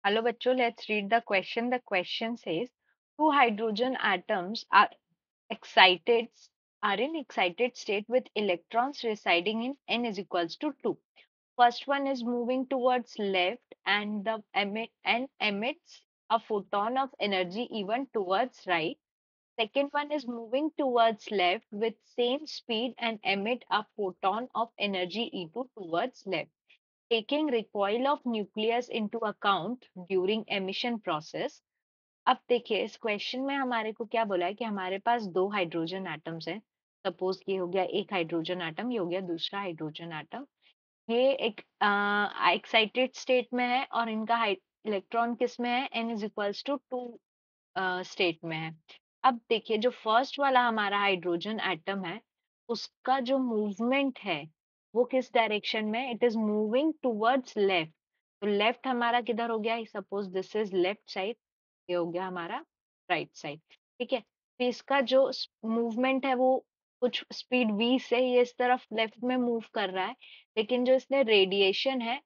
Hello, bachcho. Let's read the question. The question says, two hydrogen atoms excited are in excited state with electrons residing in n is equals to 2. First one is moving towards left and emits a photon of energy even towards right. Second one is moving towards left with same speed and emit a photon of energy E2 towards left. Taking recoil of nucleus into account during emission process. अब देखिए इस question में हमारे को क्या बोला है कि हमारे पास दो हाइड्रोजन एटम्स हैं। सपोज ये हो गया एक हाइड्रोजन एटम, ये हो गया दूसरा हाइड्रोजन एटम। ये एक एक्साइटेड स्टेट में है और इनका इलेक्ट्रॉन किस में है, n is equals to 2 state में है। अब देखिए जो फर्स्ट वाला हमारा हाइड्रोजन एटम है उसका जो मूवमेंट है वो किस डायरेक्शन में, it is moving towards left. तो लेफ्ट हमारा किधर हो गया, suppose this is left side, ये हो गया हमारा राइट साइड। ठीक है, तो इसका जो मूवमेंट है वो कुछ स्पीड v से ये इस तरफ लेफ्ट में मूव कर रहा है, लेकिन जो इसने रेडिएशन है,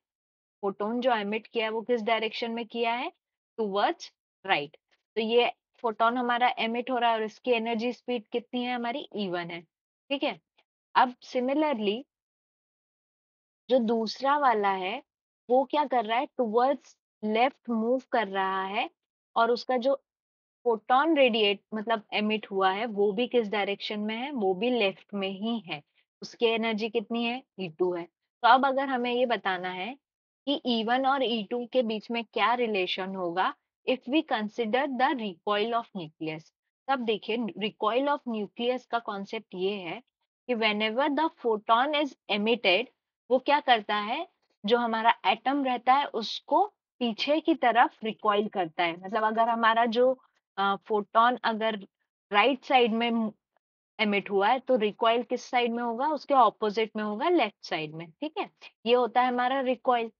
फोटोन जो एमिट किया है वो किस डायरेक्शन में किया है, टुवर्ड्स राइट। तो ये फोटोन हमारा एमिट हो रहा है और इसकी एनर्जी स्पीड कितनी है, हमारी E1 है। ठीक है, अब सिमिलरली जो दूसरा वाला है वो क्या कर रहा है, टुवर्ड्स लेफ्ट मूव कर रहा है और उसका जो फोटोन रेडिएट मतलब एमिट हुआ है वो भी किस डायरेक्शन में है, वो भी लेफ्ट में ही है। उसकी एनर्जी कितनी है, E2 है। तो अब अगर हमें ये बताना है कि E1 और E2 के बीच में क्या रिलेशन होगा if we consider the recoil of nucleus. तब देखिए रिकॉइल ऑफ न्यूक्लियस का कॉन्सेप्ट ये है कि whenever the photon is emitted, वो क्या करता है, जो हमारा एटम रहता है उसको पीछे की तरफ रिकॉइल करता है। मतलब अगर हमारा जो फोटोन अगर राइट साइड में एमिट हुआ है तो रिकॉइल किस साइड में होगा, उसके ऑपोजिट में होगा, लेफ्ट साइड में। ठीक है, ये होता है हमारा रिकॉइल।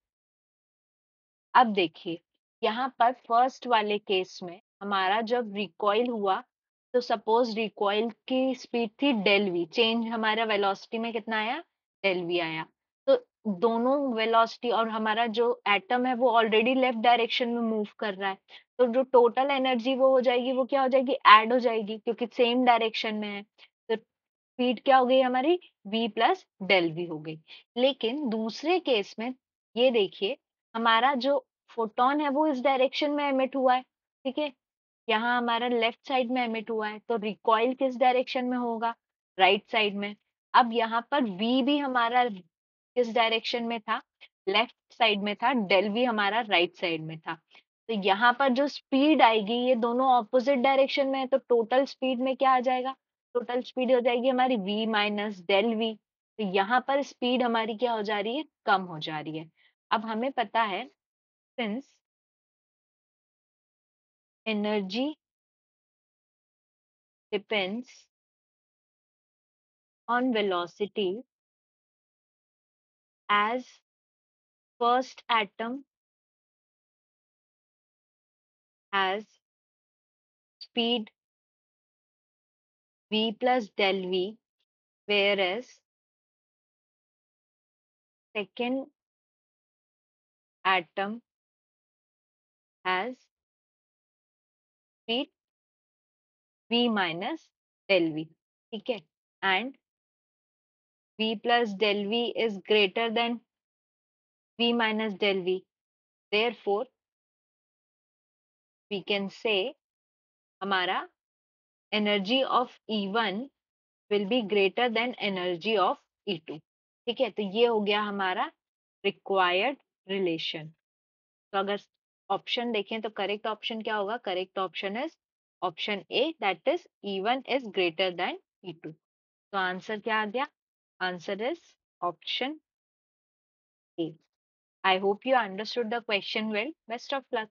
अब देखिए यहाँ पर फर्स्ट वाले केस में हमारा जब रिकॉइल हुआ तो सपोज रिकॉइल की स्पीड थी डेल वी, चेंज हमारा वेलोसिटी में कितना आया, डेल वी आया। तो दोनों वेलोसिटी और हमारा जो एटम है वो ऑलरेडी लेफ्ट डायरेक्शन में मूव कर रहा है, तो जो टोटल एनर्जी वो हो जाएगी, वो क्या हो जाएगी, ऐड हो जाएगी क्योंकि सेम डायरेक्शन में है। तो स्पीड क्या हो गई हमारी, v प्लस डेल वी हो गई। लेकिन दूसरे केस में ये देखिए हमारा जो फोटोन है वो इस डायरेक्शन में एमिट हुआ है। ठीक है, यहाँ हमारा लेफ्ट साइड में एमिट हुआ है तो रिकॉइल किस डायरेक्शन में होगा, राइट साइड में। अब यहाँ पर v भी हमारा किस डायरेक्शन में था, लेफ्ट साइड में था, डेल वी हमारा राइट साइड में था। तो यहाँ पर जो स्पीड आएगी ये दोनों ऑपोजिट डायरेक्शन में है, तो टोटल स्पीड में क्या आ जाएगा, टोटल स्पीड हो जाएगी हमारी v माइनस डेल वी। तो यहाँ पर स्पीड हमारी क्या हो जा रही है, कम हो जा रही है। अब हमें पता है since energy depends on velocity as first atom has speed v plus del v, whereas second atom has speed v minus del v. ठीक है, and v plus del v is greater than v minus del v, therefore we can say हमारा energy of E1 will be greater than energy of E2। ठीक है, तो ये हो गया हमारा required relation। तो अगर ऑप्शन देखें तो करेक्ट ऑप्शन क्या होगा, correct option is option A, that is E1 is greater than E2। तो आंसर क्या आ गया, answer is option A. I hope you understood the question well, best of luck.